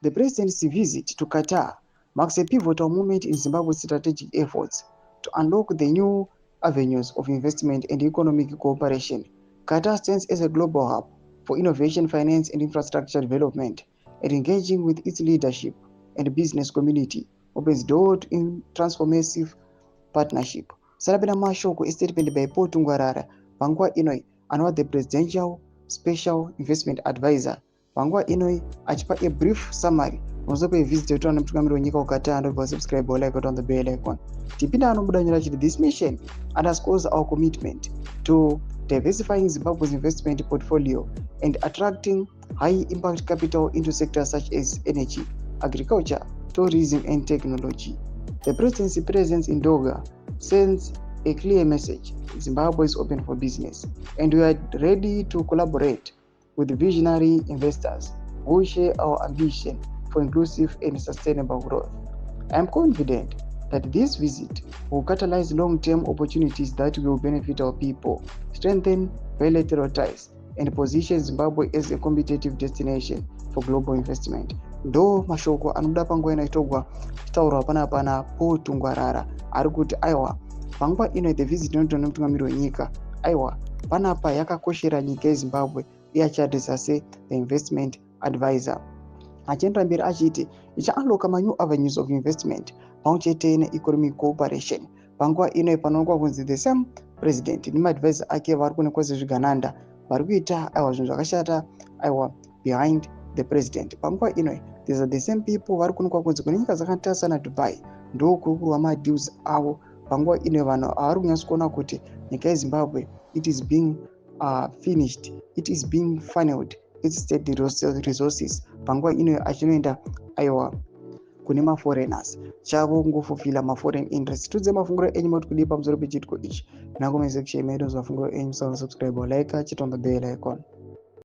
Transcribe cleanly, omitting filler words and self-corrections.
The president's visit to Qatar marks a pivotal moment in Zimbabwe's strategic efforts to unlock the new avenues of investment and economic cooperation. Qatar stands as a global hub for innovation, finance, and infrastructure development, and engaging with its leadership and business community opens doors in transformative partnership. Sarabina mashoko statement by Paul Tungwarara panguva inoi anova the presidential special investment advisor panguva inoi achipa a brief summary pamusoro pevisit yetoona mutungamiri wenyika kuqatar andobva subscribe like on the bell icon. Tipinda anobuda nyora chiti this mission underscores our commitment to diversifying Zimbabwe's investment portfolio and attracting high impact capital into sectors such as energy, agriculture, tourism, and technology. The presidency presence in Doha sends a clear message: Zimbabwe is open for business, and we are ready to collaborate with visionary investors who share our ambition for inclusive and sustainable growth. I am confident that this visit will catalyze long-term opportunities that will benefit our people, strengthen bilateral ties, and position Zimbabwe as a competitive destination for global investment. Ndo mashoko anobuda panguva inoitogwa taurwa panapa naPaul Tungwarara ari kuti aiwa panguva ino the visit inoitwa nemutungamiri wenyika aiwa panapa yakakoshera nyika yeZimbabwe iye achiaddressa se the investment advisor. Achienda mberi achiti ichaunlocka manew avenues of investment pamwechete neeconomic cooperation. Panguva ino panoonekwa kunzi the same president nemaadvisor ake vari kuonekwa sezvigananda vari kuita aiwa zvinhu zvakashata aiwa behind the president. Panguva ino these are the same people vari kuonekwa kunzi kune nyika dzakaita sana Dubai ndo kuri kurwa madeals avo. Panguva ino vanhu havari kunyatsokuona kuti nyika yeZimbabwe it is being finished, it is being funneled its state resources. Panguva ino achinoenda aiwa kune maforeigners chavo kungofulfilla maforeign interest. Tudze mafunguro enyu moti kudii pamusoro pechitiko ichi. Nango mesection medu zvafunguro enyu, subscribe like, chit on the bell icon.